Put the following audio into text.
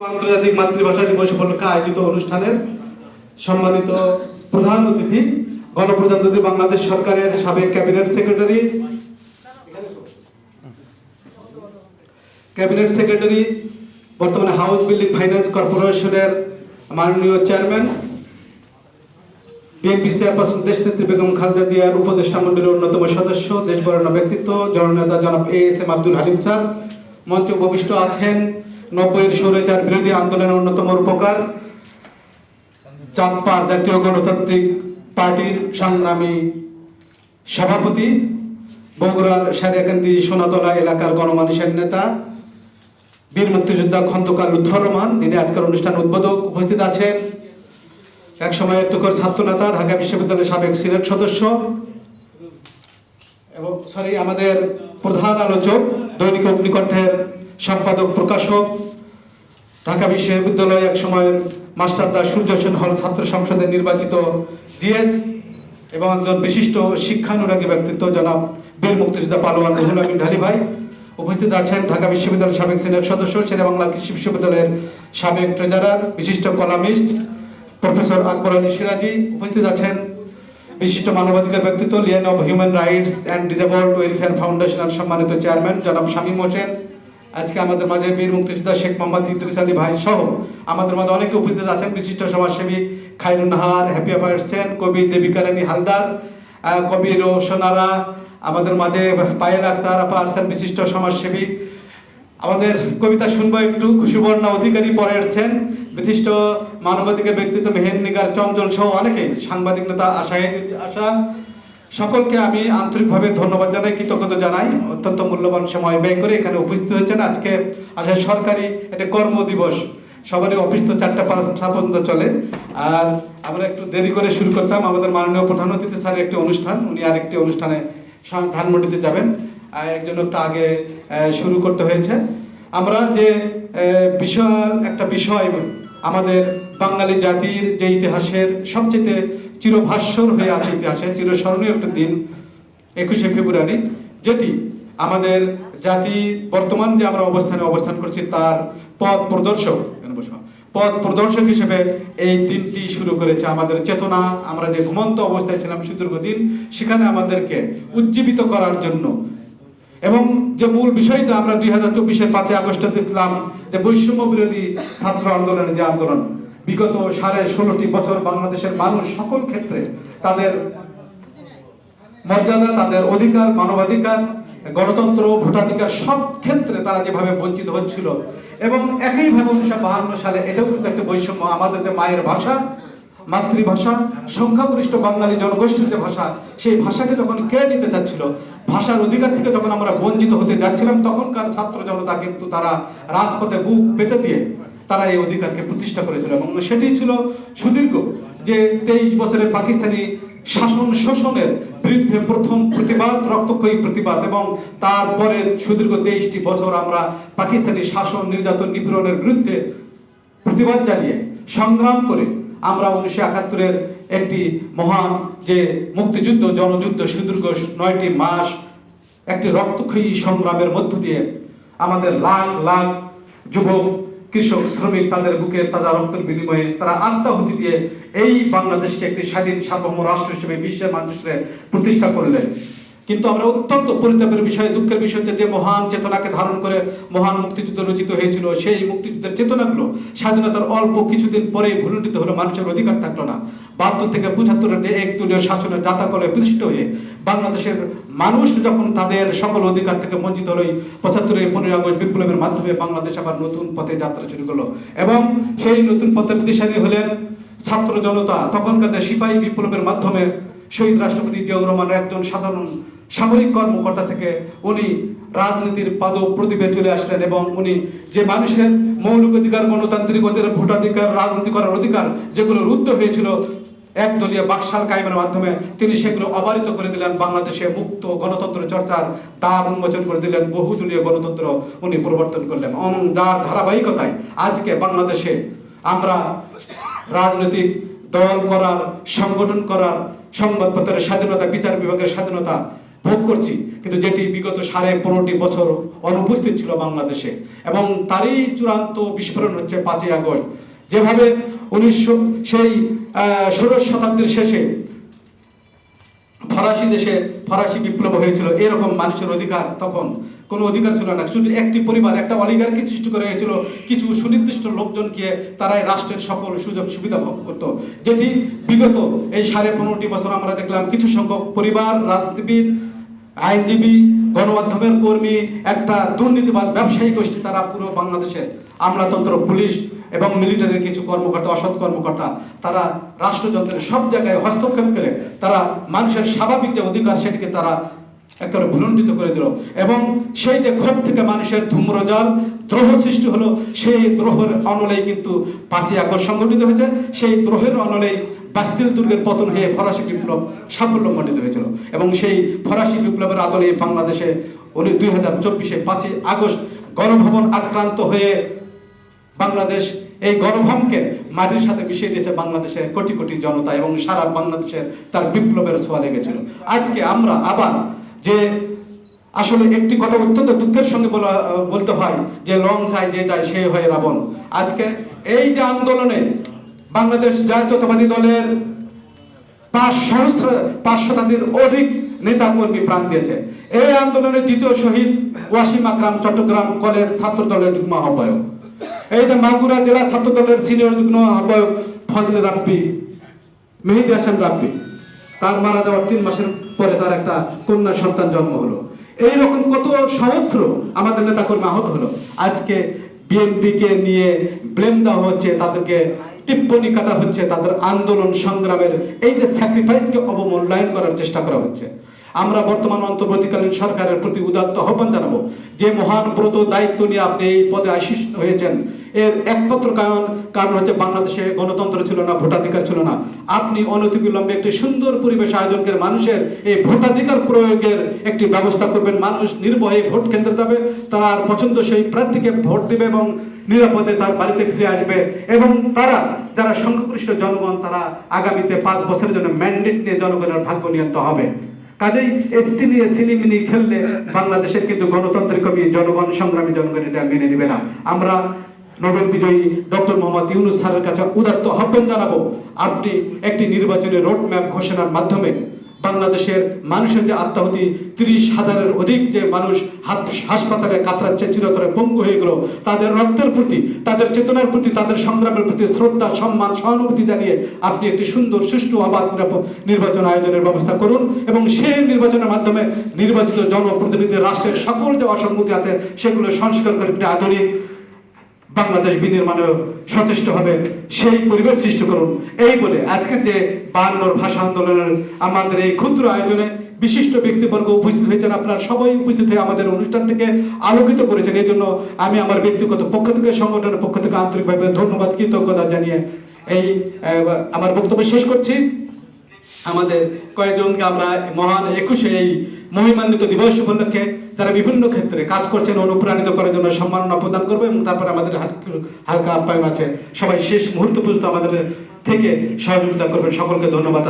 আন্তর্জাতিক মাতৃভাষা দিবস উপলক্ষে আয়োজিত অনুষ্ঠানের সম্মানিত প্রধান অতিথি গণপ্রজাতন্ত্রী বাংলাদেশ সরকারের সাবেক ক্যাবিনেট সেক্রেটারি বর্তমানে হাউস বিল্ডিং ফাইন্যান্স কর্পোরেশনের মাননীয় চেয়ারম্যান, বিএনপি চেয়ারপারসন দেশনেত্রী বেগম খালেদা জিয়ার উপদেষ্টা মণ্ডলীর অন্যতম সদস্য, দেশবরেণ্য ব্যক্তিত্ব জননেতা জনাব এএসএম আব্দুল হালিম স্যার, মঞ্চে উপবিষ্ট আছেন 90-এর স্বৈরাচার বিরোধী আন্দোলনের অন্যতম রূপকার চাঁদপাড় জাতীয় গণতান্ত্রিক পার্টির সংগ্রামী সভাপতি, বগুড়ার সারিয়াকান্দি সোনাতলা এলাকার গণমানুষের নেতা, বীর মুক্তিযোদ্ধা খন্দকার লুৎফর রহমান, যিনি আজকের অনুষ্ঠান উদ্বোধক। উপস্থিত আছেন একসময় তুখোর ছাত্র নেতা, ঢাকা বিশ্ববিদ্যালয়ের সাবেক সিনেট সদস্য এবং আমাদের প্রধান আলোচক, দৈনিক অগ্নিকণ্ঠের সম্পাদক প্রকাশক, ঢাকা বিশ্ববিদ্যালয় এক সময়ের মাস্টারদা সূর্য সেন হল ছাত্র সংসদের নির্বাচিত জিএস এবং একজন বিশিষ্ট শিক্ষানুরাগী ব্যক্তিত্ব জনাব বীর মুক্তিযোদ্ধা পালোয়ান রুহুল আমিন ঢালি ভাই। উপস্থিত আছেন ঢাকা বিশ্ববিদ্যালয়ের সাবেক সিনেট সদস্য, শেরেবাংলা কৃষি বিশ্ববিদ্যালয়ের সাবেক ট্রেজারার, বিশিষ্ট কলামিস্ট প্রফেসর আকবর আলী সিরাজি। উপস্থিত আছেন বিশিষ্ট মানবাধিকার ব্যক্তিত্ব, Leyen of human rights and disabled welfare ফাউন্ডেশনের সম্মানিত চেয়ারম্যান জনাব শামীম হোসেন। আজকে আমাদের মাঝে বীর মুক্তিযোদ্ধা শেখ মোহাম্মদ ইদ্রিস আলী ভাই সহ আমাদের মাঝে অনেকে উপস্থিত আছেন, বিশিষ্ট সমাজসেবী খায়রুন নাহার, হ্যাপি আওয়ার সেন, কবি দেবিকা রানী হালদার, কবি রোশনারা, আমাদের মাঝে পায়েল আক্তার আপা আছেন, বিশিষ্ট সমাজসেবী। আমাদের কবিতা শুনবো একটু, সুবর্ণা অধিকারী পরে এসছেন, বিশিষ্ট মানবাধিকার ব্যক্তিত্ব মেহেরনিগার চঞ্চল সহ অনেকে, সাংবাদিক নেতা আশা। সকলকে আমি আন্তরিকভাবে ধন্যবাদ জানাই, কৃতজ্ঞতা জানাই, অত্যন্ত মূল্যবান সময় ব্যয় করে এখানে উপস্থিত হয়েছেন। আজকে আসলে সরকারি একটা কর্মদিবস, সবারই অফিস তো 4টা পর্যন্ত চলে, আর আমরা একটু দেরি করে শুরু করতাম। আমাদের মাননীয় প্রধান অতিথি স্যারের একটি অনুষ্ঠান, উনি আরেকটি অনুষ্ঠানে ধানমন্ডিতে যাবেন, একজন একটু আগে শুরু করতে হয়েছে। আমরা যে বিশাল একটা বিষয়, আমাদের বাঙালি জাতির যে ইতিহাসের সবচেয়ে চিরভাস্বর হয়ে আছে, ইতিহাসে চিরস্মরণীয় একটা দিন 21শে ফেব্রুয়ারি, যেটি আমাদের জাতি বর্তমান যে আমরা অবস্থান করছি তার পথ প্রদর্শক হিসেবে এই দিনটি শুরু করেছে। আমাদের চেতনা, আমরা যে ঘুমন্ত অবস্থায় ছিলাম সুদীর্ঘ দিন, সেখানে আমাদেরকে উজ্জীবিত করার জন্য, এবং যে মূল বিষয়টা আমরা 2024-এর 5ই আগস্টে দেখলাম যে বৈষম্য বিরোধী ছাত্র আন্দোলনের যে আন্দোলন, বিগত 16.5 বছর বাংলাদেশের মানুষ সকল ক্ষেত্রে তাদের মর্যাদা, তাদের অধিকার, মানবাধিকার, গণতন্ত্র, ভোটাধিকার সব ক্ষেত্রে তারা যেভাবে বঞ্চিত হচ্ছিল, এবং একইভাবে 1952 সালে এটাও কিন্তু একটা বৈষম্য। আমাদের যে মায়ের ভাষা, মাতৃভাষা, সংখ্যাগরিষ্ঠ বাঙালি জনগোষ্ঠীর যে ভাষা, সেই ভাষাকে যখন কেড়ে নিতে চাচ্ছিল, ভাষার অধিকার থেকে যখন আমরা বঞ্চিত হতে যাচ্ছিলাম, তখনকার ছাত্র জনতা কিন্তু তারা রাজপথে বুক পেতে দিয়ে তারা এই অধিকারকে প্রতিষ্ঠা করেছিল, এবং সেটি ছিল সুদীর্ঘ যে 23 বছরের পাকিস্তানি শাসন শোষণের বিরুদ্ধে প্রথম প্রতিবাদ, রক্তক্ষয়ী প্রতিবাদ, এবং তারপরে সুদীর্ঘ 23টি বছর আমরা পাকিস্তানি শাসন, নির্যাতন, নিপীড়নের বিরুদ্ধে প্রতিবাদ জানিয়ে সংগ্রাম করে আমরা 1971-এর একটি মহান যে মুক্তিযুদ্ধ, জনযুদ্ধ, সুদীর্ঘ 9টি মাস একটি রক্তক্ষয়ী সংগ্রামের মধ্য দিয়ে আমাদের লাখ লাখ যুবক, কৃষক, শ্রমিক তাদের বুকে তাজা রক্তের বিনিময়ে তারা আত্মাহুতি দিয়ে এই বাংলাদেশকে একটি স্বাধীন সার্বভৌম রাষ্ট্র হিসেবে বিশ্বের মানুষের প্রতিষ্ঠা করলেন। কিন্তু আমরা অত্যন্ত পরিতাপের বিষয়, দুঃখের বিষয় হচ্ছে যে মহান চেতনাকে ধারণ করে মহান মুক্তিযুদ্ধ রচিত হয়েছিল, সেই মুক্তিযুদ্ধের চেতনাগুলো স্বাধীনতার অল্প কিছুদিন পরেই ভুলুণ্ঠিত হলো, মানুষের অধিকার থাকলো না। 72 থেকে 75-এর যে একদলীয় শাসনের জাতাকলে প্রতিষ্ঠিত হয়ে বাংলাদেশের মানুষ যখন তাদের সকল অধিকার থেকে বঞ্চিত হলো, 75-এর 15ই আগস্ট বিপ্লবের মাধ্যমে বাংলাদেশ আবার নতুন পথে যাত্রা শুরু করলো, এবং সেই নতুন পথের দিশারি হলেন ছাত্র জনতা। তখনকার যে সিপাহী বিপ্লবের মাধ্যমে শহীদ রাষ্ট্রপতি জিয়াউর রহমানের একজন সাধারণ সামরিক কর্মকর্তা থেকে উনি রাজনীতির প্রদীপে চলে আসলেন, এবং উনি যে মানুষের মৌলিক অধিকার, গণতান্ত্রিক অধিকার, ভোটাধিকার, রাজনীতি করার অধিকার যেগুলো রুদ্ধ হয়েছিল একদলীয় বাকশাল কায়েমের মাধ্যমে, তিনি সেগুলো অবারিত করে দিলেন। বাংলাদেশে মুক্ত গণতন্ত্র চর্চার দ্বার উন্মোচন করে দিলেন, বহুদলীয় গণতন্ত্র উনি প্রবর্তন করলেন, এবং যার ধারাবাহিকতায় আজকে বাংলাদেশে আমরা রাজনৈতিক দল করার, সংগঠন করার, সংবাদপত্রের স্বাধীনতা, বিচার বিভাগের স্বাধীনতা, ভোগ করছি, কিন্তু যেটি বিগত 15.5 বছর অনুপস্থিত ছিল বাংলাদেশে। এবং তারই চূড়ান্ত বিস্ফোরণ হচ্ছে 5ই আগস্ট। যেভাবে 16 শতাব্দীর শেষে ফরাসি দেশে ফরাসি বিপ্লব হয়েছিল, এরকম মানুষের অধিকার তখন কোনো অধিকার ছিল না। শুধু একটি পরিবার, একটা অলিগার্কি সৃষ্টি করা হয়েছিল কিছু সুনির্দিষ্ট লোকজনকে, তারাই রাষ্ট্রের সকল সুযোগ সুবিধা ভোগ করত। যেটি বিগত এই 15.5 বছর আমরা দেখলাম কিছু সংখ্যক পরিবার, রাজনীতিবিদ, আইনজীবী, গণমাধ্যমের কর্মী, একটা দুর্নীতিবাদ ব্যবসায়ী গোষ্ঠী, তারা পুরো বাংলাদেশের আমলাতন্ত্র, পুলিশ এবং মিলিটারির কিছু কর্মকর্তা, অসৎ কর্মকর্তা, তারা রাষ্ট্রযন্ত্রের সব জায়গায় হস্তক্ষেপ করে তারা মানুষের স্বাভাবিক যে অধিকার সেটিকে তারা একেবারে ভুলণ্ডিত করে দিল। এবং সেই যে ক্ষোভ থেকে মানুষের ধূম্রজাল দ্রোহ সৃষ্টি হলো, সেই দ্রোহের অনলেই কিন্তু 5ই আগস্ট সংগঠিত হয়েছে। সেই দ্রোহের অনলেই বাস্তিল দুর্গের পতন হয়ে ফরাসি বিপ্লব সাফল্যমণ্ডিত হয়েছিল। এবং সেই ফরাসি বিপ্লবের আদলে বাংলাদেশে 2024 5ই আগস্ট গণভবন আক্রান্ত হয়ে বাংলাদেশ এই গণভবনকে মাটির সাথে মিশিয়ে দিয়েছে বাংলাদেশের কোটি কোটি জনতা, এবং সারা বাংলাদেশের তার বিপ্লবের ছোঁয়া লেগেছিল। আজকে আমরা আবার যে আসলে একটি কথা অত্যন্ত দুঃখের সঙ্গে বলতে হয় যে লঙ্কায় যে যায় সে হয় রাবণ। আজকে এই যে আন্দোলনে বাংলাদেশ জাতীয়তাবাদী দলের 500 অধিক নেতা কর্মী প্রাণ দিয়েছে। এই আন্দোলনের দ্বিতীয় শহীদ ওয়াসিম আকরাম, চট্টগ্রাম কলেজ ছাত্র দলের যুগ্ম আহ্বায়ক। এই যে মাগুরা জেলা ছাত্র দলের সিনিয়র যুগ্ম আহ্বায়ক ফজলে রাব্বি, মেহেদী হাসান রাব্বি, তার মারা যাওয়ার 3 মাসের পরে তার একটা কন্যা সন্তান জন্ম হলো। এইরকম কত সহস্র আমাদের নেতা কর্মী আহত হলো। আজকে বিএনপিকে নিয়ে ব্লেম দেওয়া হচ্ছে, তাদেরকে টিপ্পনি কাটা হচ্ছে, তাদের আন্দোলন সংগ্রামের এই যে স্যাক্রিফাইসকে অবমূল্যায়ন করার চেষ্টা করা হচ্ছে। আমরা বর্তমান অন্তর্বর্তীকালীন সরকারের প্রতি উদাত্ত আহ্বান জানাবো যে মহান ব্রত দায়িত্ব নিয়ে আপনি এই পদে আসীন হয়েছেন, এর একমাত্র কারণ হচ্ছে বাংলাদেশে গণতন্ত্র ছিল না, ভোটাধিকার ছিল না। আপনি অনতিবিলম্বে একটি সুন্দর পরিবেশ আয়োজন করে মানুষের এই ভোটাধিকার প্রয়োগের একটি ব্যবস্থা করবেন। মানুষ নির্ভয়ে ভোট কেন্দ্রে যাবে, তারা আর পছন্দসই প্রার্থীকে ভোট দেবে এবং নিরাপদে তার বাড়িতে ফিরে আসবে। এবং তারা যারা সংখ্যাগরিষ্ঠ জনগণ, তারা আগামীতে 5 বছরের জন্য ম্যান্ডেট নিয়ে জনগণের ভাগ্য নিয়ন্ত্রণ হবে। কাজেই এসটি নিয়ে সিনেমিনি খেললে বাংলাদেশের কিন্তু গণতন্ত্রের কবি জনগণ, সংগ্রামী জনগণ এটা মেনে নেবে না। আমরা নোবেল বিজয়ী ডক্টর মোহাম্মদ ইউনূস স্যারের কাছে উদাত্ত আহ্বান জানাবো, আপনি একটি নির্বাচনী রোডম্যাপ ঘোষণার মাধ্যমে বাংলাদেশের মানুষের যে আত্মাহুতি, 30,000-এর অধিক যে মানুষ হাসপাতালে কাতরাচ্ছে, চিরতরে পঙ্গু হয়ে গেল, তাদের রক্তের প্রতি, তাদের চেতনার প্রতি, তাদের সংগ্রামের প্রতি শ্রদ্ধা, সম্মান, সহানুভূতি জানিয়ে আপনি একটি সুন্দর, সুষ্ঠু, অবাধ নির্বাচন আয়োজনের ব্যবস্থা করুন। এবং সেই নির্বাচনের মাধ্যমে নির্বাচিত জনপ্রতিনিধি রাষ্ট্রের সকল যে অসংগতি আছে সেগুলো সংস্কার করে একটি আধুনিক বাংলাদেশ বিনির্মাণেও সচেষ্ট হবে, সেই পরিবেশ সৃষ্টি করুন। এই বলে আজকের যে 52 ভাষা আন্দোলনের আমাদের এই ক্ষুদ্র আয়োজনে বিশিষ্ট ব্যক্তিবর্গ উপস্থিত হয়েছেন, আপনারা সবাই উপস্থিত হয়ে আমাদের অনুষ্ঠানটিকে আলোকিত করেছেন। এই জন্য আমি আমার ব্যক্তিগত পক্ষ থেকে, সংগঠনের পক্ষ থেকে আন্তরিকভাবে ধন্যবাদ, কৃতজ্ঞতা জানিয়ে এই আমার বক্তব্য শেষ করছি। আমাদের কয়েকজনকে আমরা মহান 21শে এই মহিমান্বিত দিবস উপলক্ষে যারা বিভিন্ন ক্ষেত্রে কাজ করছেন অনুপ্রাণিত করার জন্য সম্মাননা প্রদান করবো, এবং তারপর আমাদের হালকা আপ্যায়ন আছে। সবাই শেষ মুহূর্ত পর্যন্ত আমাদের থেকে সহযোগিতা করবেন। সকলকে ধন্যবাদ।